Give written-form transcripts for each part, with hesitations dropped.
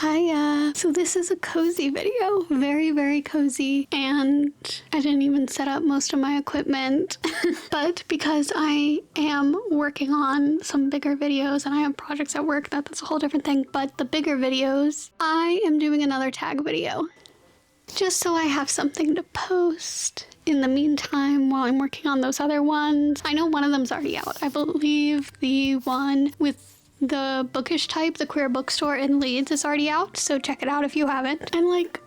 Hiya. So this is a cozy video, very cozy, and I didn't even set up most of my equipment, but because I am working on some bigger videos and I have projects at work, that's a whole different thing, but the bigger videos, I am doing another tag video, just so I have something to post in the meantime while I'm working on those other ones. I know one of them's already out. I believe the one with the bookish type, the queer bookstore in Leeds, is already out, so check it out if you haven't. And like,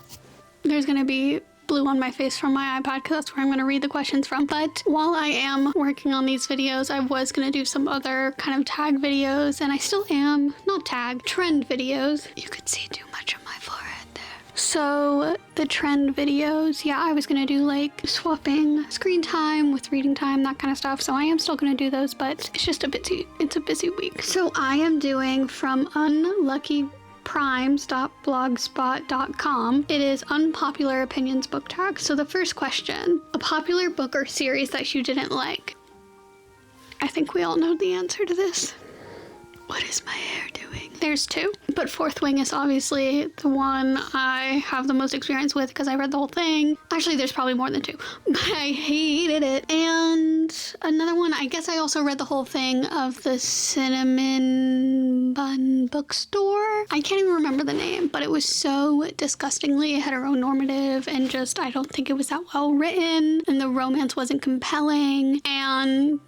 there's gonna be blue on my face from my iPad because that's where I'm gonna read the questions from. But while I am working on these videos, I was gonna do some other kind of tag videos, and I still am, not tag, trend videos. You could see too much of my forehead there. So the trend videos, yeah, I was gonna do like swapping screen time with reading time, that kind of stuff. So I am still gonna do those, but it's just a busy week. So I am doing from unluckyprimes.blogspot.com. It is unpopular opinions book tag. So the first question, a popular book or series that you didn't like. I think we all know the answer to this. What is my hair doing? There's two, but Fourth Wing is obviously the one I have the most experience with because I read the whole thing. Actually, there's probably more than two, but I hated it. And another one, I guess I also read the whole thing of the Cinnamon Bun Bookstore. I can't even remember the name, but it was so disgustingly heteronormative and just, I don't think it was that well written, and the romance wasn't compelling, and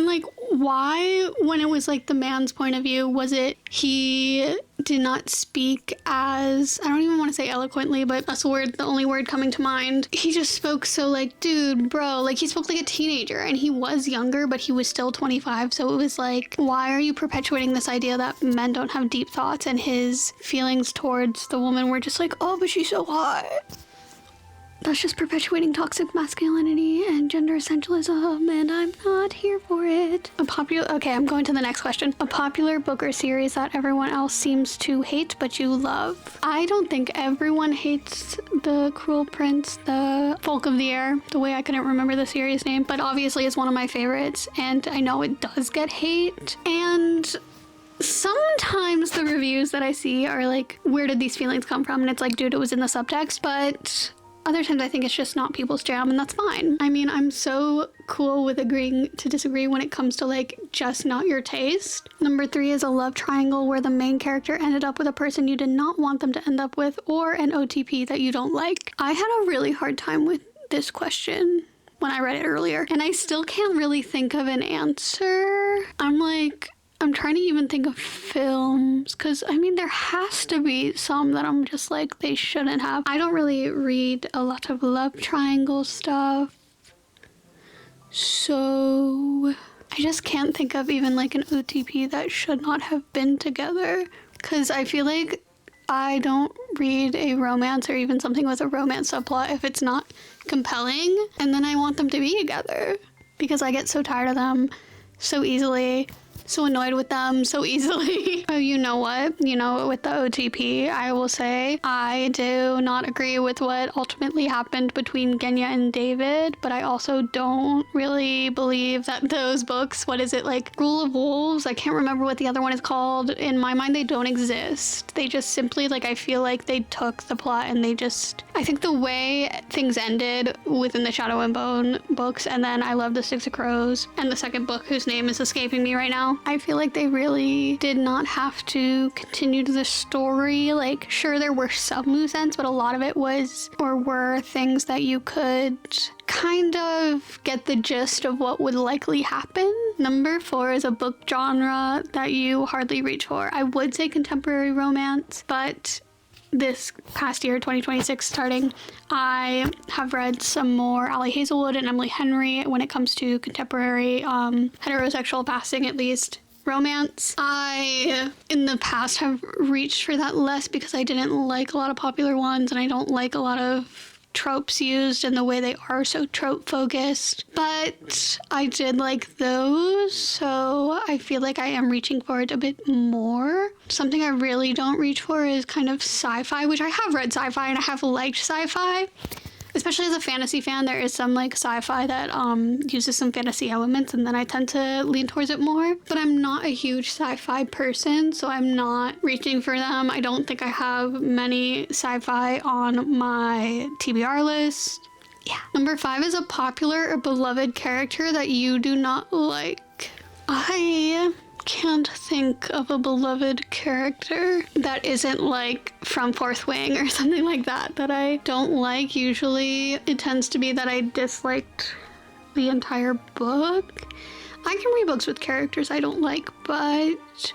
like, why, when it was like the man's point of view, was it he did not speak as, I don't even want to say eloquently, but that's the only word coming to mind. He just spoke so like, dude, bro, like he spoke like a teenager, and he was younger, but he was still 25. So it was like, why are you perpetuating this idea that men don't have deep thoughts, and his feelings towards the woman were just like, oh, but she's so hot. That's just perpetuating toxic masculinity and gender essentialism, and I'm not here for it. Okay, I'm going to the next question. A popular book or series that everyone else seems to hate, but you love. I don't think everyone hates The Cruel Prince, The Folk of the Air, the way I couldn't remember the series name, but obviously it's one of my favorites, and I know it does get hate, and sometimes the reviews that I see are like, where did these feelings come from? And it's like, dude, it was in the subtext, but other times I think it's just not people's jam, and that's fine. I mean, I'm so cool with agreeing to disagree when it comes to like just not your taste. Number 3 is a love triangle where the main character ended up with a person you did not want them to end up with, or an OTP that you don't like. I had a really hard time with this question when I read it earlier, and I still can't really think of an answer. I'm trying to even think of films, because I mean, there has to be some that I'm just like, they shouldn't have. I don't really read a lot of love triangle stuff, so I just can't think of even like an OTP that should not have been together, because I feel like I don't read a romance or even something with a romance subplot if it's not compelling, and then I want them to be together because I get so tired of them so easily. So annoyed with them so easily. Oh, you know what? With the OTP, I will say I do not agree with what ultimately happened between Genya and David, but I also don't really believe that those books, what is it, like Rule of Wolves? I can't remember what the other one is called. In my mind, they don't exist. They just simply, like, I feel like they took the plot and I think the way things ended within the Shadow and Bone books, and then I love the Six of Crows, and the second book whose name is escaping me right now, I feel like they really did not have to continue the story. Like, sure, there were some loose ends, but a lot of it were things that you could kind of get the gist of what would likely happen. Number 4 is a book genre that you hardly reach for. I would say contemporary romance, but this past year, 2026 starting, I have read some more Ali Hazelwood and Emily Henry when it comes to contemporary heterosexual passing, at least, romance. I, in the past, have reached for that less because I didn't like a lot of popular ones, and I don't like a lot of tropes used and the way they are so trope focused, but I did like those, so I feel like I am reaching for it a bit more. Something I really don't reach for is kind of sci-fi, which I have read sci-fi and I have liked sci-fi, especially as a fantasy fan, there is some like sci-fi that uses some fantasy elements, and then I tend to lean towards it more. But I'm not a huge sci-fi person, so I'm not reaching for them. I don't think I have many sci-fi on my TBR list. Yeah. Number 5 is a popular or beloved character that you do not like. I can't think of a beloved character that isn't like from Fourth Wing or something like that that I don't like. Usually it tends to be that I disliked the entire book. I can read books with characters I don't like, but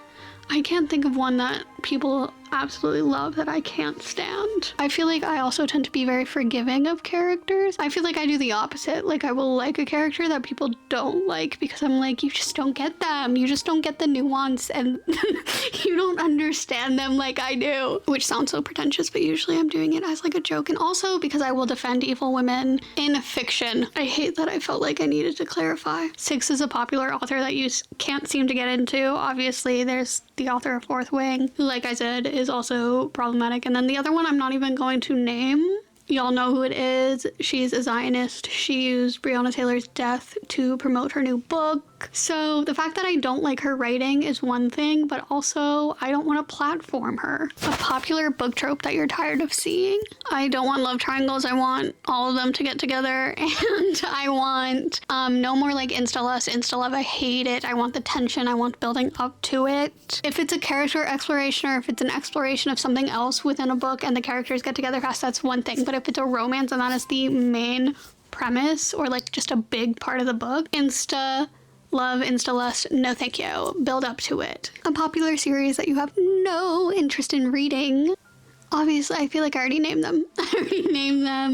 I can't think of one that people absolutely love that I can't stand. I feel like I also tend to be very forgiving of characters. I feel like I do the opposite. Like I will like a character that people don't like because I'm like, you just don't get them. You just don't get the nuance and you don't understand them like I do. Which sounds so pretentious, but usually I'm doing it as like a joke. And also because I will defend evil women in fiction. I hate that I felt like I needed to clarify. 6 is a popular author that you can't seem to get into. Obviously, there's the author of Fourth Wing, who, like I said, is also problematic. And then the other one I'm not even going to name. Y'all know who it is. She's a Zionist. She used Breonna Taylor's death to promote her new book. So the fact that I don't like her writing is one thing, but also I don't want to platform her. A popular book trope that you're tired of seeing. I don't want love triangles. I want all of them to get together, and I want no more like insta-lust, insta-love. I hate it. I want the tension. I want building up to it. If it's a character exploration or if it's an exploration of something else within a book and the characters get together fast, that's one thing. But if it's a romance and that is the main premise or like just a big part of the book, love, insta-lust, no thank you. Build up to it. A popular series that you have no interest in reading. Obviously, I feel like I already named them.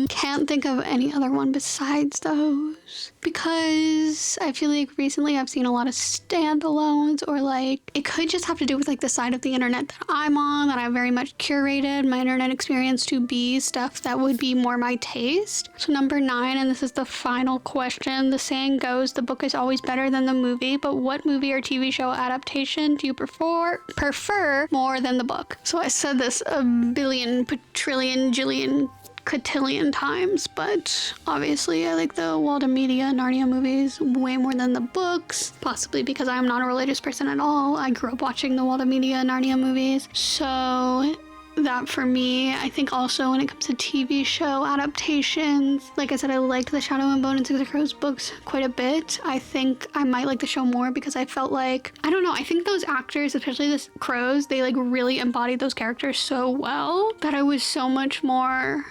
Can't think of any other one besides those. Because I feel like recently I've seen a lot of standalones, or like it could just have to do with like the side of the internet that I'm on, that I very much curated my internet experience to be stuff that would be more my taste. So number 9, and this is the final question. The saying goes, the book is always better than the movie, but what movie or TV show adaptation do you prefer more than the book? So I said this a billion, patrillion, jillion, cotillion times, but obviously I like the Walda Media Narnia movies way more than the books, possibly because I'm not a religious person at all. I grew up watching the Walda Media Narnia movies, so that for me. I think also when it comes to TV show adaptations, like I said, I liked the Shadow and Bone and Six of Crows books quite a bit. I think I might like the show more because I felt like, I don't know, I think those actors, especially the crows, they like really embodied those characters so well that I was so much more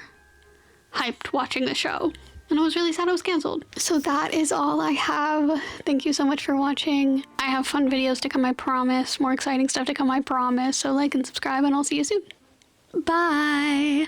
hyped watching the show. And I was really sad it was canceled. So that is all I have. Thank you so much for watching. I have fun videos to come, I promise. More exciting stuff to come, I promise. So like and subscribe, and I'll see you soon. Bye.